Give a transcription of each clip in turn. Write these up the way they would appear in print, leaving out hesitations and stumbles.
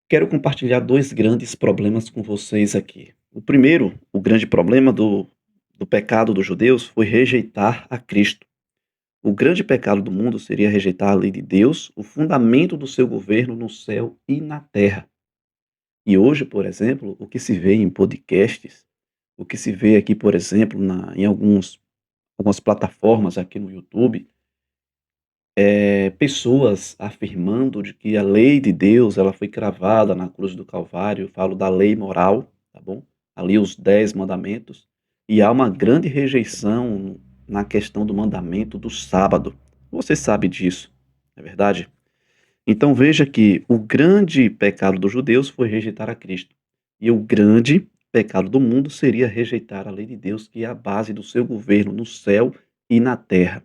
Quero compartilhar 2 grandes problemas com vocês aqui. O primeiro, o grande problema do pecado dos judeus foi rejeitar a Cristo. O grande pecado do mundo seria rejeitar a lei de Deus, o fundamento do seu governo no céu e na terra. E hoje, por exemplo, o que se vê em podcasts, o que se vê aqui, por exemplo, em algumas plataformas aqui no YouTube, pessoas afirmando de que a lei de Deus, ela foi cravada na cruz do Calvário. Eu falo da lei moral, tá bom? Ali os 10 mandamentos, e há uma grande rejeição na questão do mandamento do sábado. Você sabe disso, não é verdade? Então veja que o grande pecado dos judeus foi rejeitar a Cristo, e o grande pecado do mundo seria rejeitar a lei de Deus, que é a base do seu governo no céu e na terra.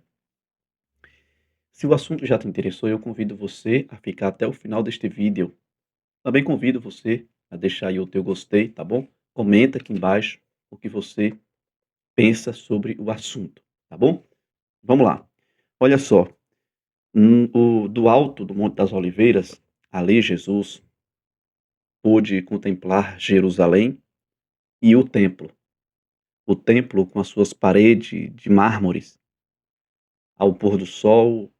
Se o assunto já te interessou, eu convido você a ficar até o final deste vídeo. Também convido você a deixar aí o teu gostei, tá bom? Comenta aqui embaixo o que você pensa sobre o assunto, tá bom? Vamos lá. Olha só, do alto do Monte das Oliveiras, ali Jesus pôde contemplar Jerusalém e o templo. O templo com as suas paredes de mármores, ao pôr do sol,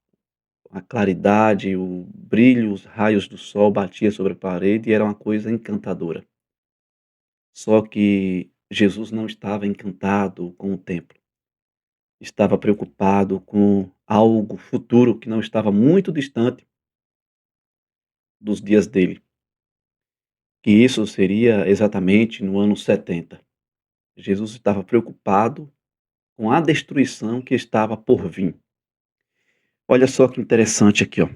a claridade, o brilho, os raios do sol batia sobre a parede e era uma coisa encantadora. Só que Jesus não estava encantado com o templo, estava preocupado com algo futuro que não estava muito distante dos dias dele, que isso seria exatamente no ano 70. Jesus estava preocupado com a destruição que estava por vir. Olha só que interessante aqui, ó.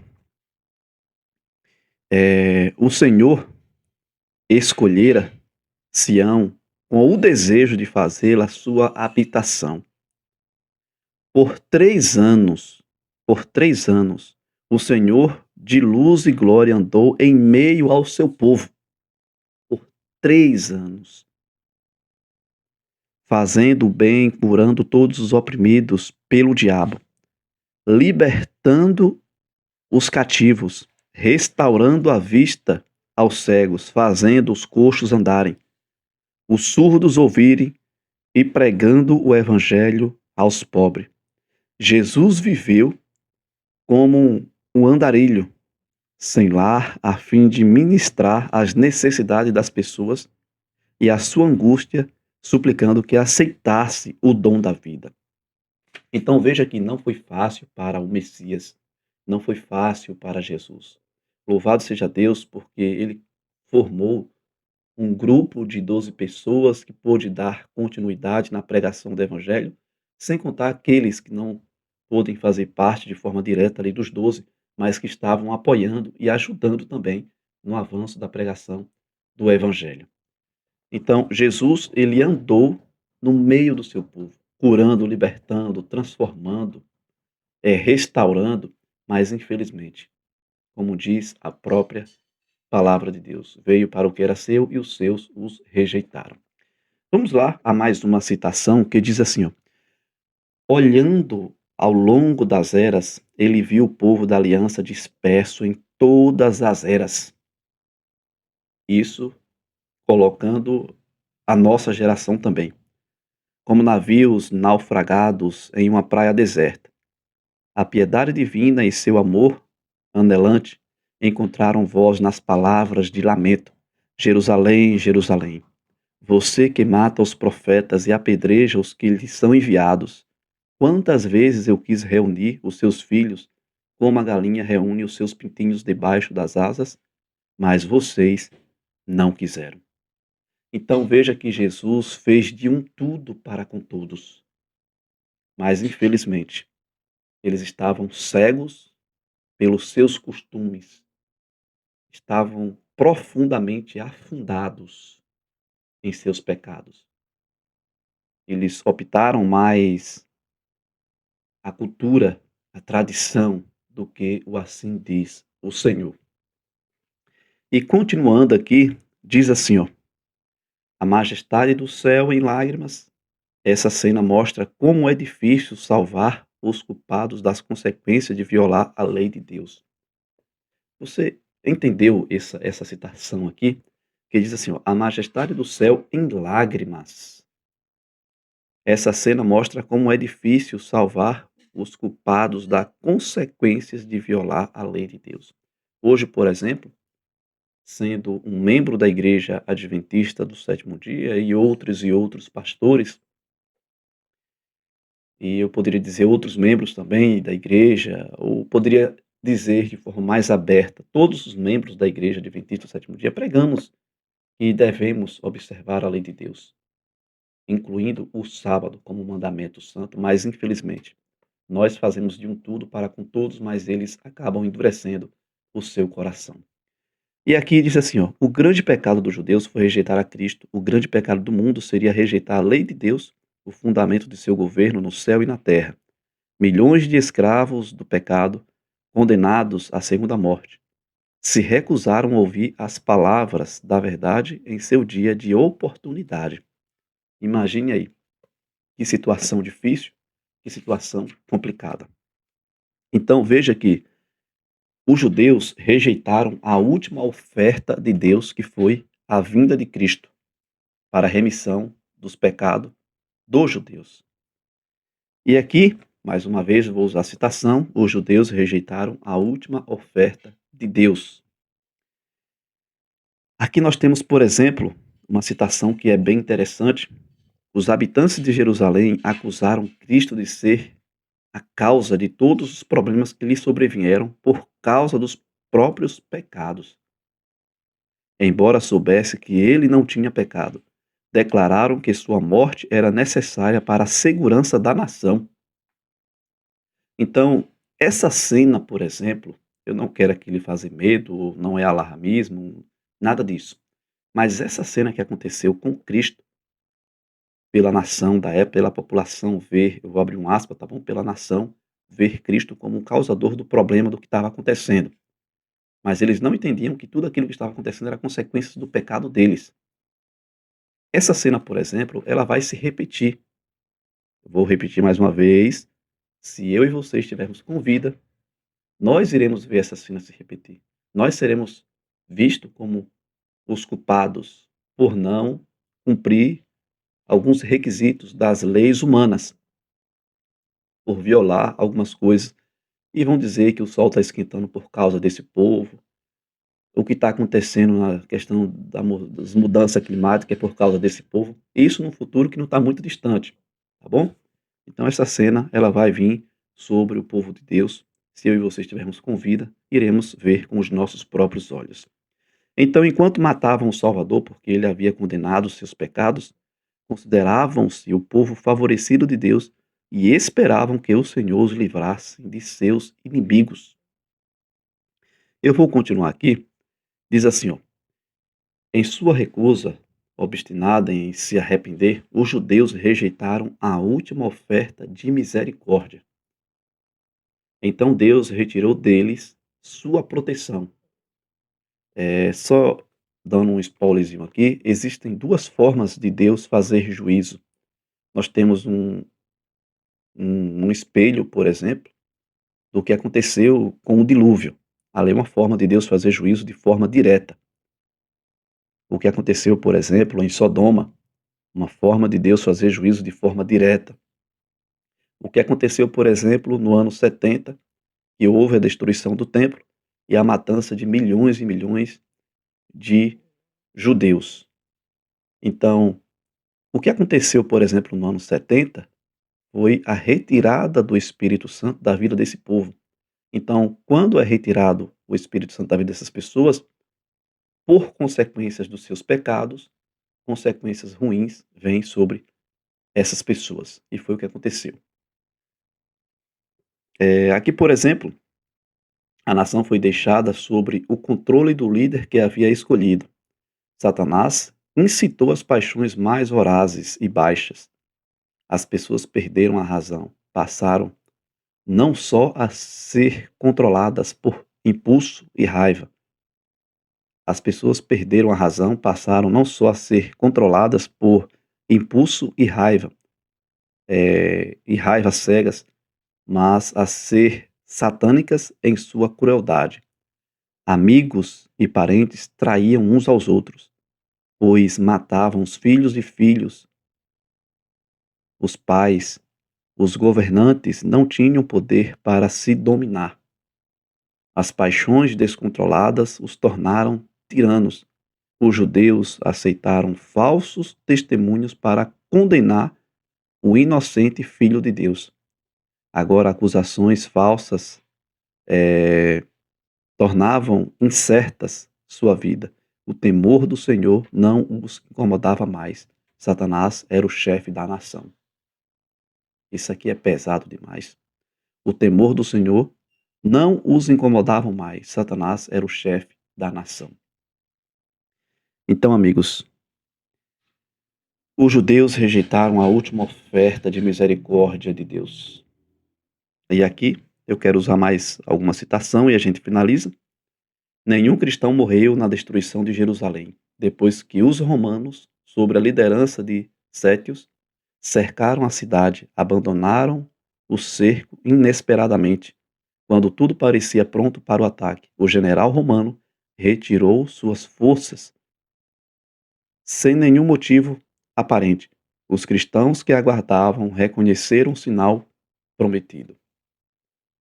O Senhor escolhera Sião com o desejo de fazê-la sua habitação. Por 3 anos, por 3 anos, o Senhor de luz e glória andou em meio ao seu povo. Por 3 anos, fazendo o bem, curando todos os oprimidos pelo diabo, libertando os cativos, restaurando a vista aos cegos, fazendo os coxos andarem, os surdos ouvirem e pregando o evangelho aos pobres. Jesus viveu como um andarilho, sem lar, a fim de ministrar às necessidades das pessoas e a sua angústia, suplicando que aceitasse o dom da vida. Então veja que não foi fácil para o Messias, não foi fácil para Jesus. Louvado seja Deus, porque ele formou um grupo de 12 pessoas que pôde dar continuidade na pregação do evangelho, sem contar aqueles que não podem fazer parte de forma direta ali dos 12, mas que estavam apoiando e ajudando também no avanço da pregação do evangelho. Então, Jesus, ele andou no meio do seu povo, curando, libertando, transformando, restaurando, mas infelizmente, como diz a própria palavra de Deus, veio para o que era seu e os seus os rejeitaram. Vamos lá a mais uma citação que diz assim, ó: olhando ao longo das eras, ele viu o povo da aliança disperso em todas as eras. Isso colocando a nossa geração também, como navios naufragados em uma praia deserta. A piedade divina e seu amor anelante encontraram voz nas palavras de lamento. Jerusalém, Jerusalém, você que mata os profetas e apedreja os que lhes são enviados. Quantas vezes eu quis reunir os seus filhos, como a galinha reúne os seus pintinhos debaixo das asas, mas vocês não quiseram. Então veja que Jesus fez de um tudo para com todos, mas infelizmente eles estavam cegos pelos seus costumes, estavam profundamente afundados em seus pecados. Eles optaram mais a cultura, a tradição, do que o assim diz o Senhor. E continuando aqui, diz assim, ó: a majestade do céu em lágrimas. Essa cena mostra como é difícil salvar os culpados das consequências de violar a lei de Deus. Você entendeu essa citação aqui, que diz assim, ó: "A majestade do céu em lágrimas". Essa cena mostra como é difícil salvar os culpados das consequências de violar a lei de Deus. Hoje, por exemplo, sendo um membro da igreja adventista do sétimo dia e outros pastores, e eu poderia dizer outros membros também da igreja, ou poderia dizer de forma mais aberta, todos os membros da igreja adventista do sétimo dia pregamos que devemos observar a lei de Deus, incluindo o sábado como mandamento santo, mas infelizmente nós fazemos de um tudo para com todos, mas eles acabam endurecendo o seu coração. E aqui diz assim, ó: "O grande pecado dos judeus foi rejeitar a Cristo, o grande pecado do mundo seria rejeitar a lei de Deus, o fundamento de seu governo no céu e na terra. Milhões de escravos do pecado, condenados à segunda morte, se recusaram a ouvir as palavras da verdade em seu dia de oportunidade." Imagine aí, que situação difícil, que situação complicada. Então veja que os judeus rejeitaram a última oferta de Deus, que foi a vinda de Cristo para a remissão dos pecados dos judeus. E aqui, mais uma vez, vou usar a citação: os judeus rejeitaram a última oferta de Deus. Aqui nós temos, por exemplo, uma citação que é bem interessante. Os habitantes de Jerusalém acusaram Cristo de ser a causa de todos os problemas que lhe sobrevieram por causa dos próprios pecados. Embora soubesse que ele não tinha pecado, declararam que sua morte era necessária para a segurança da nação. Então, essa cena, por exemplo, eu não quero aqui lhe fazer medo, não é alarmismo, nada disso. Mas essa cena que aconteceu com Cristo, pela nação da época, pela população ver, eu vou abrir um aspa, tá bom? Pela nação ver Cristo como um causador do problema do que estava acontecendo. Mas eles não entendiam que tudo aquilo que estava acontecendo era consequências do pecado deles. Essa cena, por exemplo, ela vai se repetir. Eu vou repetir mais uma vez. Se eu e você estivermos com vida, nós iremos ver essa cena se repetir. Nós seremos vistos como os culpados por não cumprir alguns requisitos das leis humanas, por violar algumas coisas, e vão dizer que o sol está esquentando por causa desse povo, o que está acontecendo na questão das mudanças climáticas é por causa desse povo, isso num futuro que não está muito distante, tá bom? Então essa cena, ela vai vir sobre o povo de Deus. Se eu e você estivermos com vida, iremos ver com os nossos próprios olhos. Então, enquanto matavam o Salvador porque ele havia condenado os seus pecados, consideravam-se o povo favorecido de Deus e esperavam que o Senhor os livrasse de seus inimigos. Eu vou continuar aqui. Diz assim, ó: "Em sua recusa obstinada em se arrepender, os judeus rejeitaram a última oferta de misericórdia. Então Deus retirou deles sua proteção." Só dando um spoilerzinho aqui, existem duas formas de Deus fazer juízo. Nós temos um espelho, por exemplo, do que aconteceu com o dilúvio. Ali é uma forma de Deus fazer juízo de forma direta. O que aconteceu, por exemplo, em Sodoma, uma forma de Deus fazer juízo de forma direta. O que aconteceu, por exemplo, no ano 70, que houve a destruição do templo e a matança de milhões e milhões de judeus. Então, o que aconteceu, por exemplo, no ano 70, foi a retirada do Espírito Santo da vida desse povo. Então, quando é retirado o Espírito Santo da vida dessas pessoas, por consequências dos seus pecados, consequências ruins vêm sobre essas pessoas. E foi o que aconteceu. Aqui, por exemplo, a nação foi deixada sobre o controle do líder que havia escolhido. Satanás incitou as paixões mais vorazes e baixas. As pessoas perderam a razão, passaram não só a ser controladas por impulso e raiva. As pessoas perderam a razão, passaram não só a ser controladas por impulso e raiva cegas, mas a ser satânicas em sua crueldade. Amigos e parentes traíam uns aos outros, pois matavam os filhos e filhos. Os pais, os governantes não tinham poder para se dominar. As paixões descontroladas os tornaram tiranos. Os judeus aceitaram falsos testemunhos para condenar o inocente Filho de Deus. Agora, acusações falsas tornavam incertas sua vida. O temor do Senhor não os incomodava mais. Satanás era o chefe da nação. Isso aqui é pesado demais. O temor do Senhor não os incomodava mais. Satanás era o chefe da nação. Então, amigos, os judeus rejeitaram a última oferta de misericórdia de Deus. E aqui eu quero usar mais alguma citação e a gente finaliza. Nenhum cristão morreu na destruição de Jerusalém, depois que os romanos, sob a liderança de Sétios, cercaram a cidade, abandonaram o cerco inesperadamente. Quando tudo parecia pronto para o ataque, o general romano retirou suas forças sem nenhum motivo aparente. Os cristãos que aguardavam reconheceram o sinal prometido.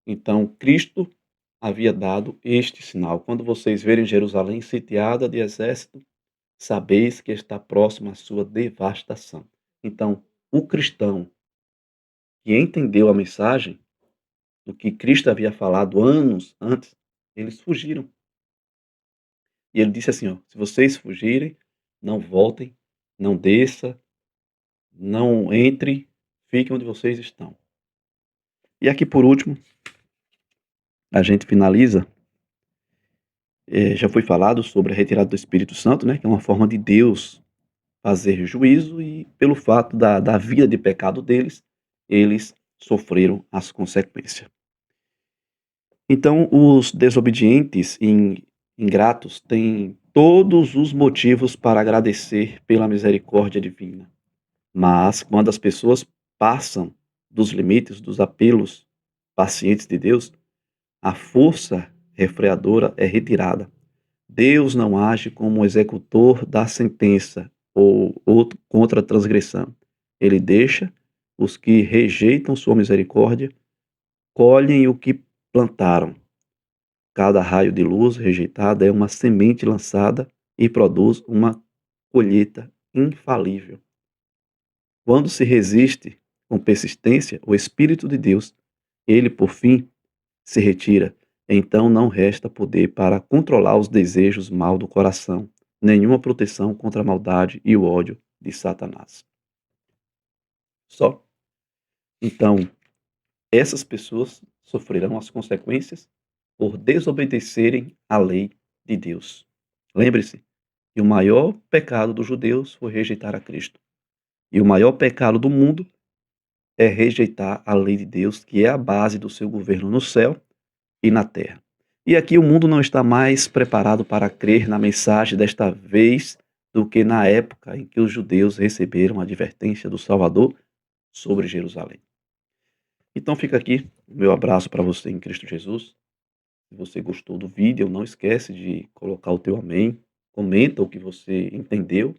Então, Cristo havia dado este sinal: quando vocês verem Jerusalém sitiada de exército, sabeis que está próxima a sua devastação. Então, o cristão que entendeu a mensagem do que Cristo havia falado anos antes, eles fugiram. E ele disse assim, ó: se vocês fugirem, não voltem, não desça, não entre, fiquem onde vocês estão. E aqui por último, a gente finaliza. Já foi falado sobre a retirada do Espírito Santo, né, que é uma forma de Deus fazer juízo, e pelo fato da vida de pecado deles, eles sofreram as consequências. Então, os desobedientes e ingratos têm todos os motivos para agradecer pela misericórdia divina. Mas, quando as pessoas passam dos limites dos apelos pacientes de Deus, a força refreadora é retirada. Deus não age como um executor da sentença ou outro contra a transgressão. Ele deixa os que rejeitam sua misericórdia colhem o que plantaram. Cada raio de luz rejeitada é uma semente lançada e produz uma colheita infalível. Quando se resiste com persistência o Espírito de Deus, ele, por fim, se retira. Então não resta poder para controlar os desejos mal do coração, nenhuma proteção contra a maldade e o ódio de Satanás. Só. Então, essas pessoas sofrerão as consequências por desobedecerem à lei de Deus. Lembre-se que o maior pecado dos judeus foi rejeitar a Cristo. E o maior pecado do mundo é rejeitar a lei de Deus, que é a base do seu governo no céu e na terra. E aqui o mundo não está mais preparado para crer na mensagem desta vez do que na época em que os judeus receberam a advertência do Salvador sobre Jerusalém. Então fica aqui o meu abraço para você em Cristo Jesus. Se você gostou do vídeo, não esquece de colocar o teu amém, comenta o que você entendeu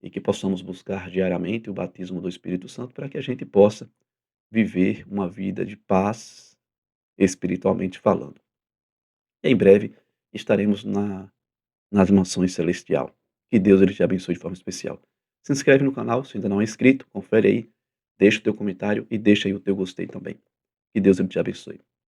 e que possamos buscar diariamente o batismo do Espírito Santo para que a gente possa viver uma vida de paz, espiritualmente falando. Em breve estaremos nas mansões celestial. Que Deus ele te abençoe de forma especial. Se inscreve no canal se ainda não é inscrito, confere aí, deixa o teu comentário e deixa aí o teu gostei também. Que Deus ele te abençoe.